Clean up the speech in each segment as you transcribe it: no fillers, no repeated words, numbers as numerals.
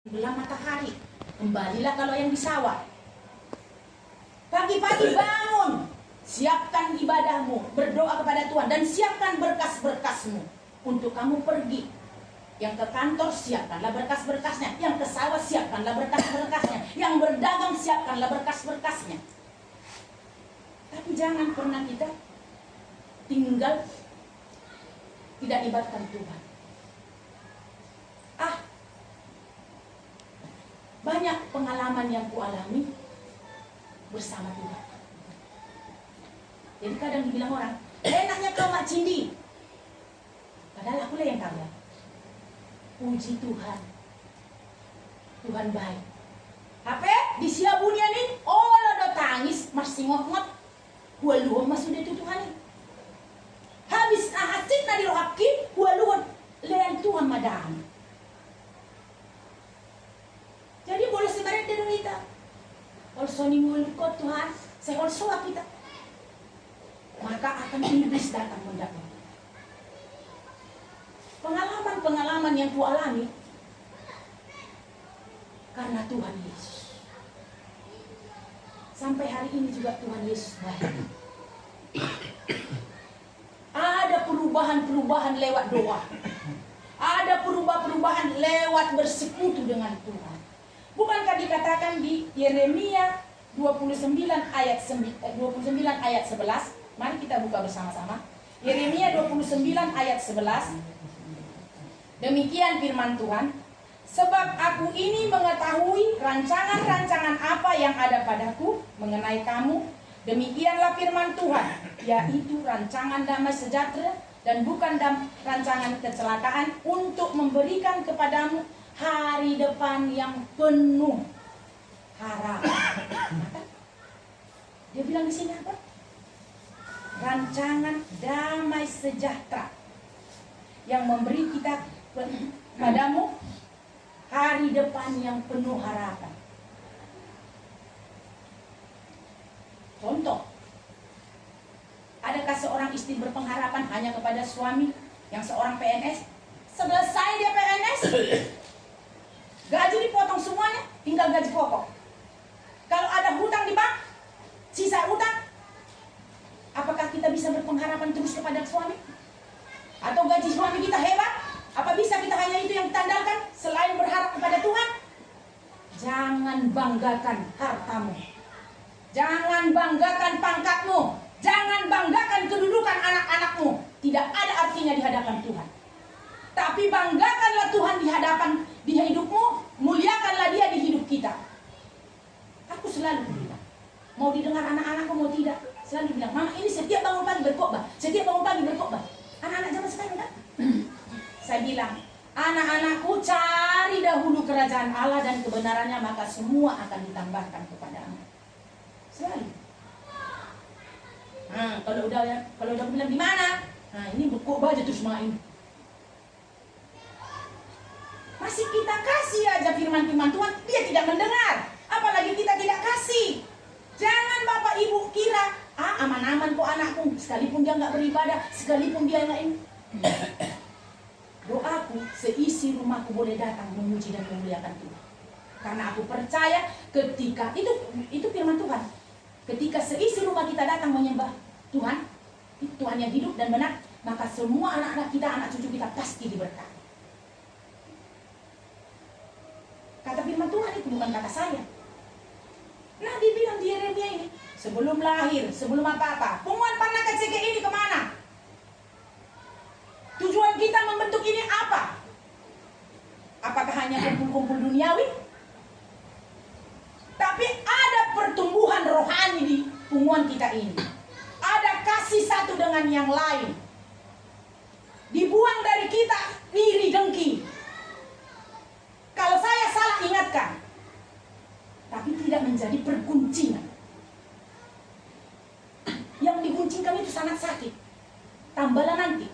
Belah matahari, kembalilah kalau yang di sawah. Pagi-pagi bangun, siapkan ibadahmu, berdoa kepada Tuhan, dan siapkan berkas-berkasmu untuk kamu pergi. Yang ke kantor siapkanlah berkas-berkasnya, yang ke sawah siapkanlah berkas-berkasnya, yang berdagang siapkanlah berkas-berkasnya. Tapi jangan pernah kita tinggal tidak ibadatkan Tuhan. Banyak pengalaman yang kualami bersama Tuhan. Jadi kadang dibilang orang, enaknya kau mak cindi. Padahal aku lah yang kagak. Puji Tuhan. Tuhan baik. HP di siabunya nih, oh lo tangis, masih ngot-ngot. Gua luhong mas udah itu Tuhan. Habis ahatit na dirohaki, gua luhong lean Tuhan madam. Jadi boleh sebarat dari kita. Also nimul ko Tuhan, saya also kita. Maka akan iblis datang mendapat. Pengalaman-pengalaman yang ku alami karena Tuhan Yesus. Sampai hari ini juga Tuhan Yesus baik. Ada perubahan-perubahan lewat doa. Ada perubahan-perubahan lewat bersekutu dengan Tuhan. Bukankah dikatakan di Yeremia 29 ayat 11? Mari kita buka bersama-sama. Yeremia 29 ayat 11. Demikian firman Tuhan. Sebab aku ini mengetahui rancangan-rancangan apa yang ada padaku mengenai kamu. Demikianlah firman Tuhan, yaitu rancangan damai sejahtera dan bukan rancangan kecelakaan, untuk memberikan kepadamu hari depan yang penuh harapan. Dia bilang di sini apa? Rancangan damai sejahtera yang memberi kita padamu hari depan yang penuh harapan. Contoh, adakah seorang istri berpengharapan hanya kepada suami yang seorang PNS? Selesai dia PNS, gaji dipotong semuanya, tinggal gaji pokok. Kalau ada hutang di bank, sisa hutang, apakah kita bisa berpengharapan terus kepada suami? Atau gaji suami kita hebat? Apa bisa kita hanya itu yang kita andalkan selain berharap kepada Tuhan? Jangan banggakan hartamu. Jangan banggakan pangkatmu. Jangan banggakan kedudukan anak-anakmu. Tidak ada artinya di hadapan Tuhan. Tapi banggakanlah Tuhan di hidupmu, muliakanlah Dia di hidup kita. Aku selalu bilang, mau didengar anak-anakku mau tidak, selalu bilang, mama ini setiap bangun pagi berkhotbah, setiap bangun pagi berkhotbah. Anak-anak zaman sekarang kan? Saya bilang, anak-anakku cari dahulu kerajaan Allah dan kebenarannya, maka semua akan ditambahkan kepadamu. Selalu. Kalau udah bilang di mana? Nah, ini berkhotbah aja terus main. Masih kita kasih aja firman-firman Tuhan, dia tidak mendengar. Apalagi kita tidak kasih. Jangan Bapak Ibu kira, aman-aman kok anakku, sekalipun dia nggak beribadah, sekalipun dia nggak ini. Doaku, seisi rumahku boleh datang memuji dan memuliakan Tuhan. Karena aku percaya ketika itu firman Tuhan. Ketika seisi rumah kita datang menyembah Tuhan, Tuhan yang hidup dan benar, maka semua anak-anak kita, anak cucu kita pasti diberkati. Kata firman Tuhan itu bukan kata saya. Nabi bilang di Yeremia ini, sebelum lahir, sebelum apa-apa, pengumuman panah KCK ini kemana? Tujuan kita membentuk ini apa? Apakah hanya kumpul-kumpul duniawi? Tapi ada pertumbuhan rohani di pengumuman kita ini. Ada kasih satu dengan yang lain. Dibuang dari kita iri dengki. Kalau saya salah ingatkan, tapi tidak menjadi perguncingan. Yang diguncingkan itu sangat sakit. Tambahlah nanti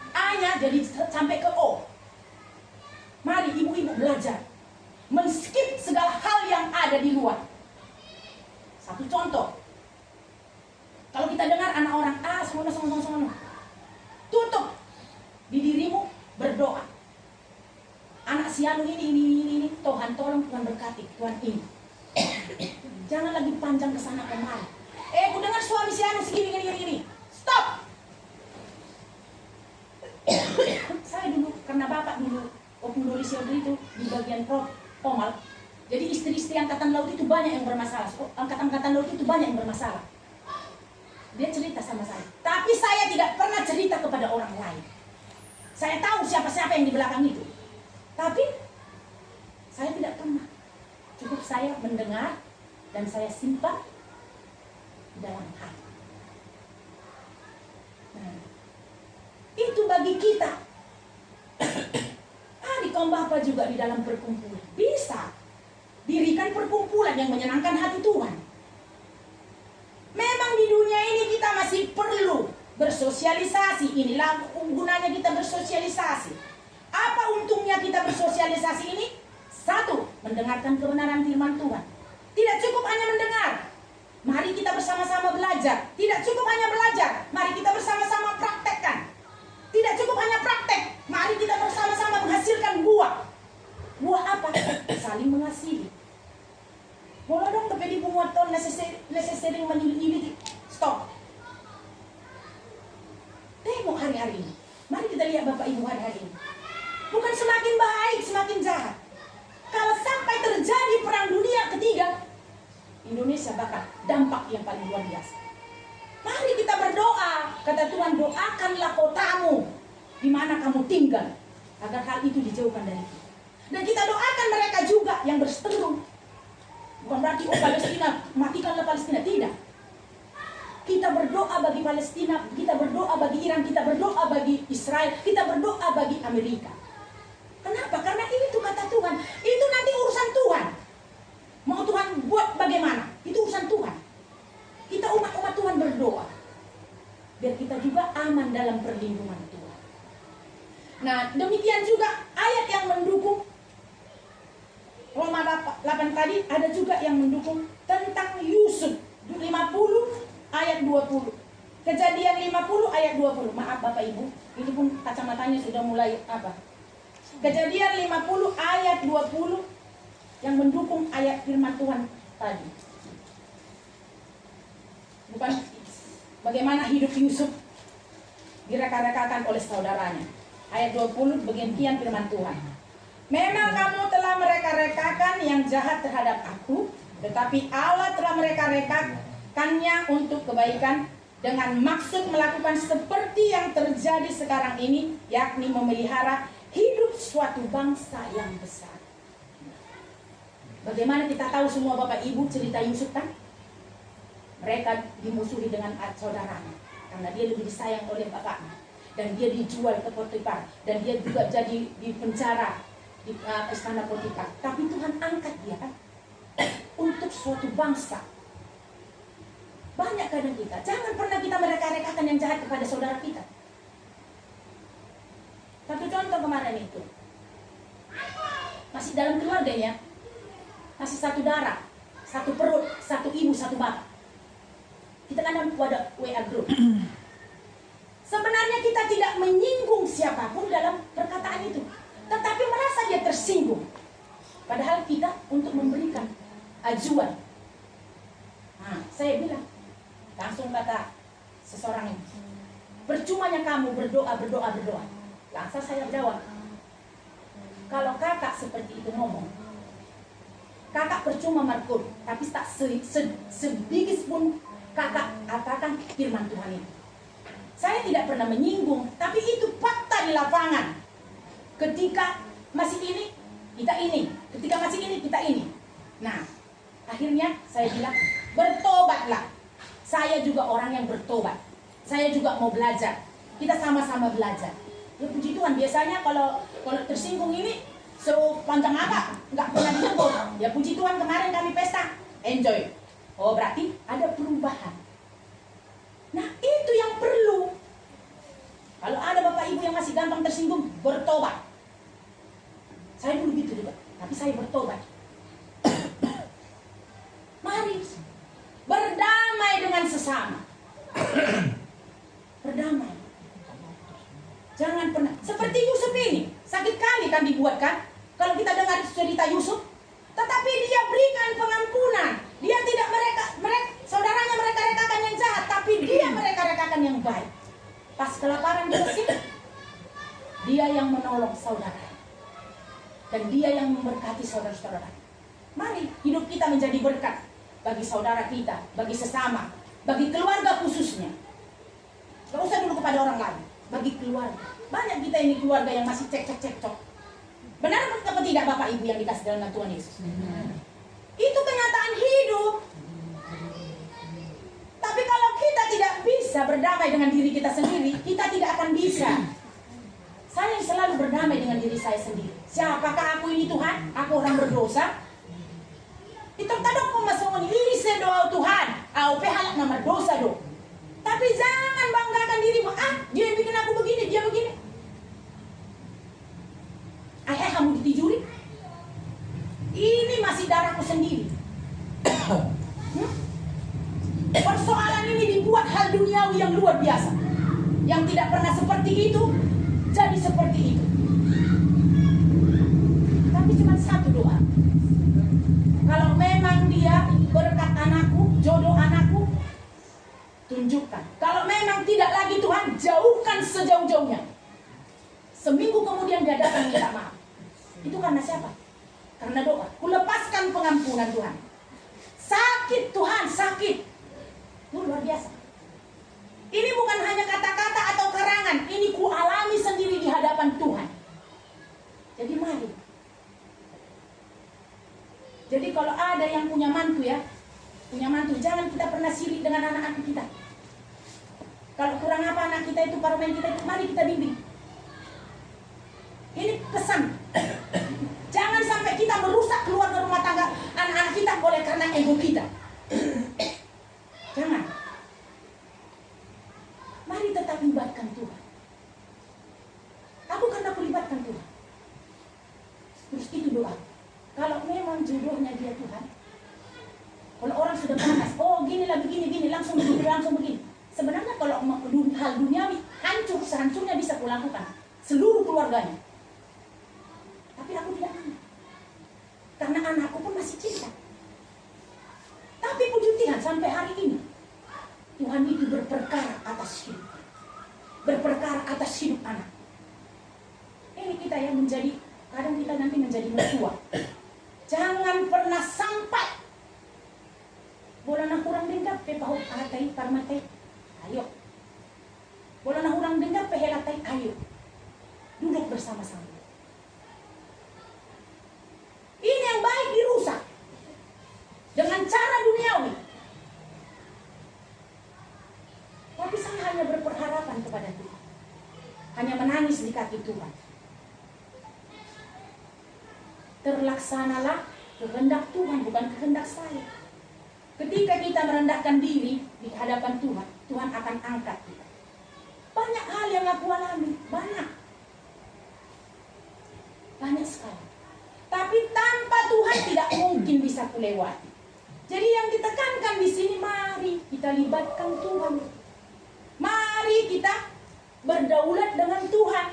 A-nya jadi sampai ke O. Mari ibu-ibu belajar men-skip segala hal yang ada di luar. Satu contoh, kalau kita dengar anak orang sono, tutup di dirimu berdoa. Anak si anu ini Tuhan Tuhan tolong, Tuhan berkati, Tuhan ini. Jangan lagi panjang ke sana kemari. Aku dengar suami si anu segini gini. Stop. Saya dulu karena bapak dulu waktu nulis itu di bagian Pomal. Jadi istri-istri angkatan laut itu banyak yang bermasalah. Angkatan laut itu banyak yang bermasalah. Dia cerita sama saya. Tapi saya tidak pernah cerita kepada orang lain. Saya tahu siapa-siapa yang di belakang itu. Tapi saya tidak pernah. Cukup saya mendengar dan saya simpan di dalam hati. Nah, itu bagi kita. Di kaum Bapa juga di dalam perkumpulan. Bisa dirikan perkumpulan yang menyenangkan hati Tuhan. Memang di dunia ini kita masih perlu bersosialisasi. Inilah gunanya kita bersosialisasi. Apa untungnya kita bersosialisasi ini? Satu, mendengarkan kebenaran firman Tuhan. Tidak cukup hanya mendengar. Mari kita bersama-sama belajar. Tidak cukup hanya belajar. Mari kita bersama-sama praktekkan. Tidak cukup hanya praktek. Mari kita bersama-sama menghasilkan buah. Buah apa? Saling mengasihi. Boleh dong tapi di penguatan necessary menyelidiki. Stop. Tengok hari-hari ini. Mari kita lihat Bapak Ibu hari-hari ini. Bukan semakin baik, semakin jahat. Kalau sampai terjadi perang dunia ketiga, Indonesia bakal dampak yang paling luar biasa. Mari kita berdoa. Kata Tuhan, doakanlah kotamu di mana kamu tinggal, agar hal itu dijauhkan dari kita. Dan kita doakan mereka juga yang berseteru. Bukan berarti Palestina, matikanlah Palestina. Tidak. Kita berdoa bagi Palestina, kita berdoa bagi Iran, kita berdoa bagi Israel, kita berdoa bagi Amerika. Kenapa? Karena itu kata Tuhan. Itu nanti urusan Tuhan. Mau Tuhan buat bagaimana? Itu urusan Tuhan. Kita umat-umat Tuhan berdoa. Biar kita juga aman dalam perlindungan Tuhan. Nah, demikian juga ayat yang mendukung Roma 8 tadi, ada juga yang mendukung tentang Yusuf 50 ayat 20. Kejadian 50 ayat 20. Maaf Bapak Ibu, ini pun kacamatanya sudah mulai apa? Kejadian 50 ayat 20 yang mendukung ayat firman Tuhan tadi. Bukan bagaimana hidup Yusuf direka-rekakan oleh saudaranya. Ayat 20 beginian firman Tuhan. Memang kamu telah mereka-rekakan yang jahat terhadap aku, tetapi Allah telah mereka-rekakannya untuk kebaikan dengan maksud melakukan seperti yang terjadi sekarang ini, yakni memelihara hidup suatu bangsa yang besar. Bagaimana kita tahu semua Bapak Ibu cerita Yusuf kan? Mereka dimusuhi dengan saudaranya karena dia lebih disayang oleh bapaknya, dan dia dijual ke Potifar, dan dia juga jadi di penjara di istana Potifar. Tapi Tuhan angkat dia kan untuk suatu bangsa. Banyak kadang kita, jangan pernah kita mereka-rekakan yang jahat kepada saudara kita. Satu contoh kemarin itu, masih dalam keluarganya, masih satu darah, satu perut, satu ibu, satu bapak. Kita kan ada WA group. Sebenarnya kita tidak menyinggung siapapun dalam perkataan itu, tetapi merasa dia tersinggung. Padahal kita untuk memberikan ajuan. Nah, saya bilang, langsung kata seseorang ini, percumanya kamu berdoa. Langsung saya jawab, kalau kakak seperti itu ngomong, kakak percuma markur, tapi tak sedikit pun kakak katakan firman Tuhan itu. Saya tidak pernah menyinggung, tapi itu fakta di lapangan. Ketika masih ini, kita ini. Ketika masih ini, kita ini. Nah, akhirnya saya bilang, bertobatlah. Saya juga orang yang bertobat. Saya juga mau belajar. Kita sama-sama belajar. Ya puji Tuhan, biasanya kalau tersinggung ini, sepanjang apa? Nggak pernah ditegur. Ya puji Tuhan, kemarin kami pesta. Enjoy. Oh, berarti ada perubahan. Nah, itu yang perlu. Kalau ada Bapak Ibu yang masih gampang tersinggung, bertobat. Saya dulu gitu juga, tapi saya bertobat. Mari berdamai dengan sesama. Berdamai. Jangan pernah seperti Yusuf ini. Sakit kali kan dibuatkan. Kalau kita dengar cerita Yusuf, memberikan pengampunan. Dia tidak saudaranya mereka rekakan yang jahat, tapi dia mereka rekakan yang baik. Pas kelaparan di Mesir, dia yang menolong saudara. Dan dia yang memberkati saudara-saudara. Mari hidup kita menjadi berkat bagi saudara kita, bagi sesama, bagi keluarga khususnya. Gak usah dulu kepada orang lain, bagi keluarga. Banyak kita ini keluarga yang masih cekcok. Benar apa tidak Bapak Ibu yang dikasih dalam Tuhan Yesus? Itu kenyataan hidup. Tapi kalau kita tidak bisa berdamai dengan diri kita sendiri, kita tidak akan bisa. Saya selalu berdamai dengan diri saya sendiri. Siapakah aku ini Tuhan? Aku orang berdosa. Itu tadok pemasongan ini sedoa Tuhan. Aku pehalak nama dosa do. Tapi jangan banggakan dirimu. Dia yang bikin aku begini, dia begini. Ayah kamu ditijuri. Ini masih darahku sendiri. Persoalan ini dibuat hal duniawi yang luar biasa. Yang tidak pernah seperti itu, jadi seperti itu. Tapi cuma satu doa. Kalau memang dia berkat anakku, jodoh anakku, tunjukkan. Kalau memang tidak lagi Tuhan, jauhkan sejauh-jauhnya. Seminggu kemudian dia datang minta maaf. Itu karena siapa? Karena doa. Kulepaskan pengampunan Tuhan. Sakit Tuhan, sakit. Itu luar biasa. Ini bukan hanya kata-kata atau karangan. Ini ku alami sendiri di hadapan Tuhan. Jadi mari. Jadi kalau ada yang punya mantu ya, jangan kita pernah sirik dengan anak-anak kita. Kalau kurang apa anak kita itu, parlemen kita itu, mari kita bimbing. Ini pesan. Jangan sampai kita merusak keluarga rumah tangga anak-anak kita oleh karena ego kita. Jangan. Mari tetap libatkan Tuhan. Aku karena libatkan Tuhan. Terus itu doa. Kalau memang jodohnya dia Tuhan. Kalau orang sudah panas, oh ginilah begini, langsung begini. Sebenarnya kalau hal duniawi hancur, sehancurnya bisa kulakukan seluruh keluarganya. Tapi aku tidak mau. Karena anakku pun masih cinta. Tapi puji Tuhan sampai hari ini Tuhan itu berperkara atas hidup. Berperkara atas hidup anak. Ini kita yang menjadi, kadang kita nanti menjadi mertua. Jangan pernah sampai bola nak kurang dengar pepahut atai parmatai. Ayo. Bola nak kurang dengar pehelatai. Ayo. Duduk bersama-sama. Ini yang baik dirusak dengan cara duniawi. Tapi saya hanya berpengharapan kepada Tuhan. Hanya menangis di kaki Tuhan. Terlaksanalah kehendak Tuhan, bukan kehendak saya. Ketika kita merendahkan diri di hadapan Tuhan, Tuhan akan angkat kita. Banyak hal yang aku alami, banyak sekali. Tapi tanpa Tuhan tidak mungkin bisa kulewati. Jadi yang ditekankan di sini, mari kita libatkan Tuhan. Mari kita berdaulat dengan Tuhan.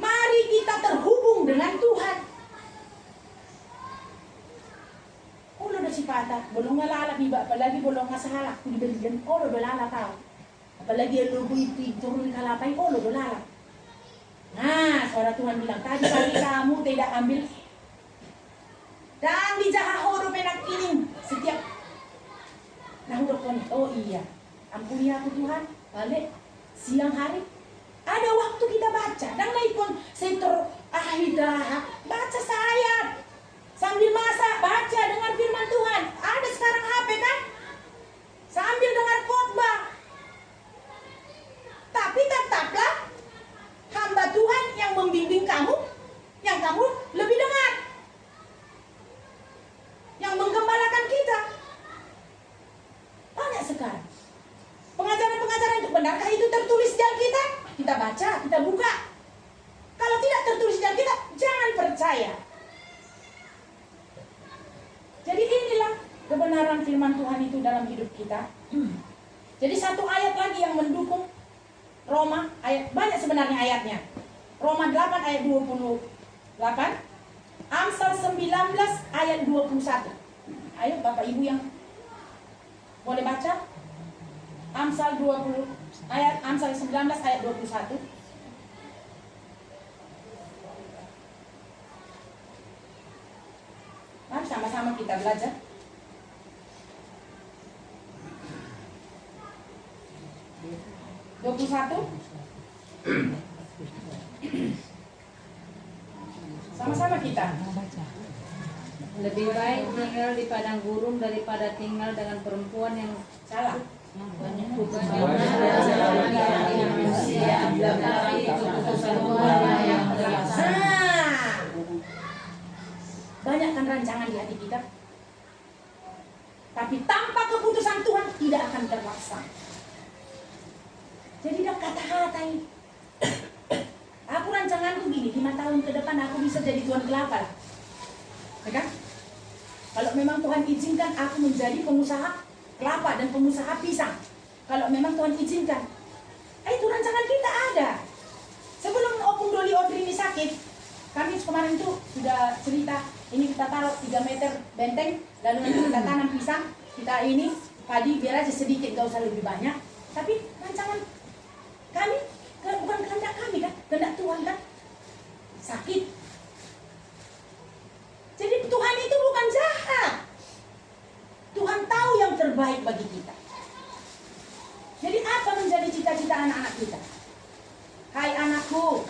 Mari kita terhubung dengan Tuhan. Ulo na si Pata, bolong nga lalak iba, apalagi bolong nga sa halak, kung ibaligan, ulo do lalak tao. Apalagi ang lubo turun kalapay, ulo do lalak. Nah, suara Tuhan bilang, tadi pagi kamu tidak ambil dan di jahahoro penakiling setiap nahudok ko nih, oh iya, ampuni aku Tuhan, balik siang hari ada waktu kita baca dan naikon sektor ahidah baca saya sambil masak baca dengar firman Tuhan. Ada sekarang HP kan sambil dengar khotbah, tapi tetaplah hamba Tuhan yang membimbing kamu, yang kamu lebih dengar, yang menggembalakan kita. Banyak sekarang pengajaran-pengajaran itu, benarkah itu tertulis di Alkitab? Kita baca, kita buka. Kalau tidak tertulis di Alkitab, jangan percaya. Jadi inilah kebenaran firman Tuhan itu dalam hidup kita. Jadi satu ayat lagi yang mendukung Roma, ayat banyak sebenarnya ayatnya. Roma 8 ayat 28, Amsal 19 ayat 21. Bapak Ibu yang boleh baca? Amsal 19 ayat 21. Mari sama-sama kita belajar. Sama-sama kita. Lebih baik tinggal di padang gurun daripada tinggal dengan perempuan yang Salah. banyak Banyak kan rancangan di hati kita, tapi tanpa keputusan Tuhan tidak akan terlaksana. Jadi dah kata-kata ini, aku rancanganku gini, 5 tahun ke depan aku bisa jadi tuan kelapa, ya kan? Kalau memang Tuhan izinkan aku menjadi pengusaha kelapa dan pengusaha pisang, kalau memang Tuhan izinkan, itu rancangan kita ada. Sebelum Opung Doli Odri ini sakit, kami kemarin itu sudah cerita, ini kita taruh 3 meter benteng, lalu nanti kita tanam pisang, kita ini padi biar aja sedikit, gak usah lebih banyak. Tapi rancangan kami, bukan kehendak kami kan, kehendak Tuhan kan, sakit. Jadi Tuhan itu bukan jahat. Tuhan tahu yang terbaik bagi kita. Jadi apa menjadi cita-cita anak-anak kita? Hai anakku,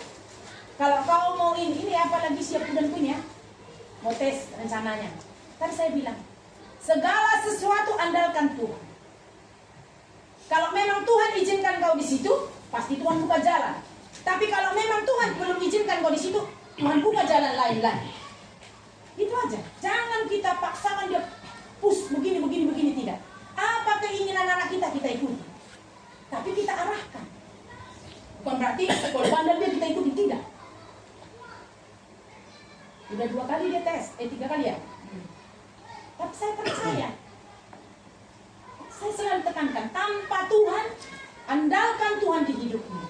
kalau kau mau ini apalagi siap dan punya, mau tes rencananya. Tadi saya bilang, segala sesuatu andalkan Tuhan. Kalau memang Tuhan izinkan kau di situ, pasti Tuhan buka jalan. Tapi kalau memang Tuhan belum izinkan kau di situ, Tuhan buka jalan lain-lain. Itu aja. Jangan kita paksakan dia push begini tidak. Apa keinginan anak kita ikuti. Tapi kita arahkan. Bukan berarti kalau bandel dia kita ikuti, tidak. Udah 2 kali dia tes, 3 kali ya. Tapi saya percaya. Saya selalu tekankan, tanpa Tuhan, andalkan Tuhan di hidupmu.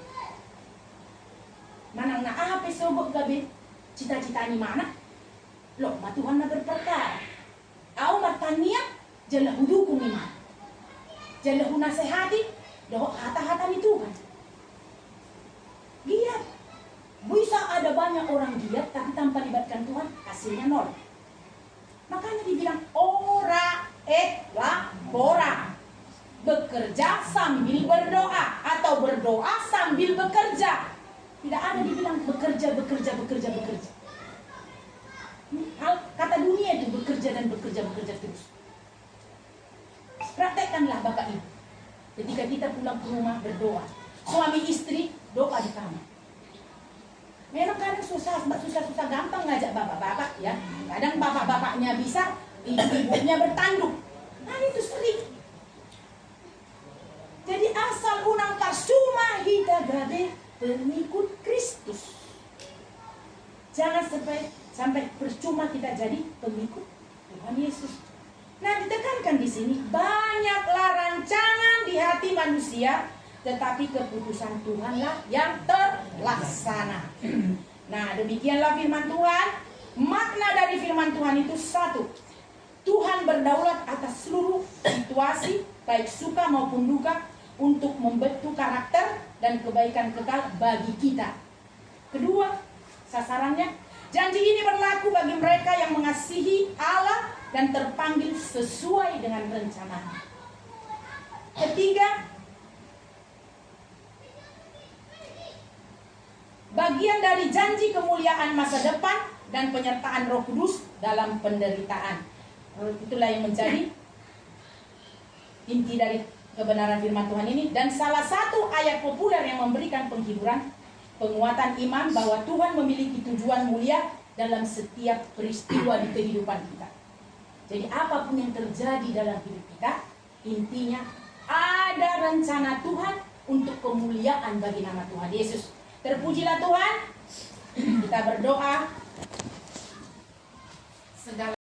Manang na apa sobok gabi, cita-cita ni mana? Loh, ma Tuhan na berperkara. Au matania, jalahu dukung ni mana? Jalahu nasihati, doh hata-hata ni Tuhan. Giat. Bisa ada banyak orang giat, tapi tanpa libatkan Tuhan, hasilnya nol. Makanya dibilang ora et labora. Bekerja sambil berdoa atau berdoa sambil bekerja. Tidak ada dibilang bekerja. Kata dunia itu bekerja terus. Praktekkanlah Bapak Ibu. Ketika kita pulang ke rumah berdoa, suami istri doa di kamar. Memang kadang susah gampang ngajak bapak-bapak ya. Kadang bapak-bapaknya bisa, ibu-ibunya bertanduk. Nah itu sering. Jadi asal unang kasuma hita gabe pengikut Kristus. Jangan sampai percuma kita jadi pengikut Tuhan Yesus. Nah ditekankan di sini, banyaklah rancangan di hati manusia, tetapi keputusan Tuhanlah yang terlaksana. Nah demikianlah firman Tuhan. Makna dari firman Tuhan itu satu, Tuhan berdaulat atas seluruh situasi, baik suka maupun duka, untuk membentuk karakter dan kebaikan kekal bagi kita. Kedua, sasarannya, janji ini berlaku bagi mereka yang mengasihi Allah dan terpanggil sesuai dengan rencana. Ketiga, bagian dari janji kemuliaan masa depan dan penyertaan Roh Kudus dalam penderitaan. Itulah yang menjadi inti dari kebenaran firman Tuhan ini. Dan salah satu ayat populer yang memberikan penghiburan, penguatan iman bahwa Tuhan memiliki tujuan mulia dalam setiap peristiwa di kehidupan kita. Jadi apapun yang terjadi dalam hidup kita, intinya ada rencana Tuhan untuk kemuliaan bagi nama Tuhan Yesus. Terpujilah Tuhan. Kita berdoa. Segala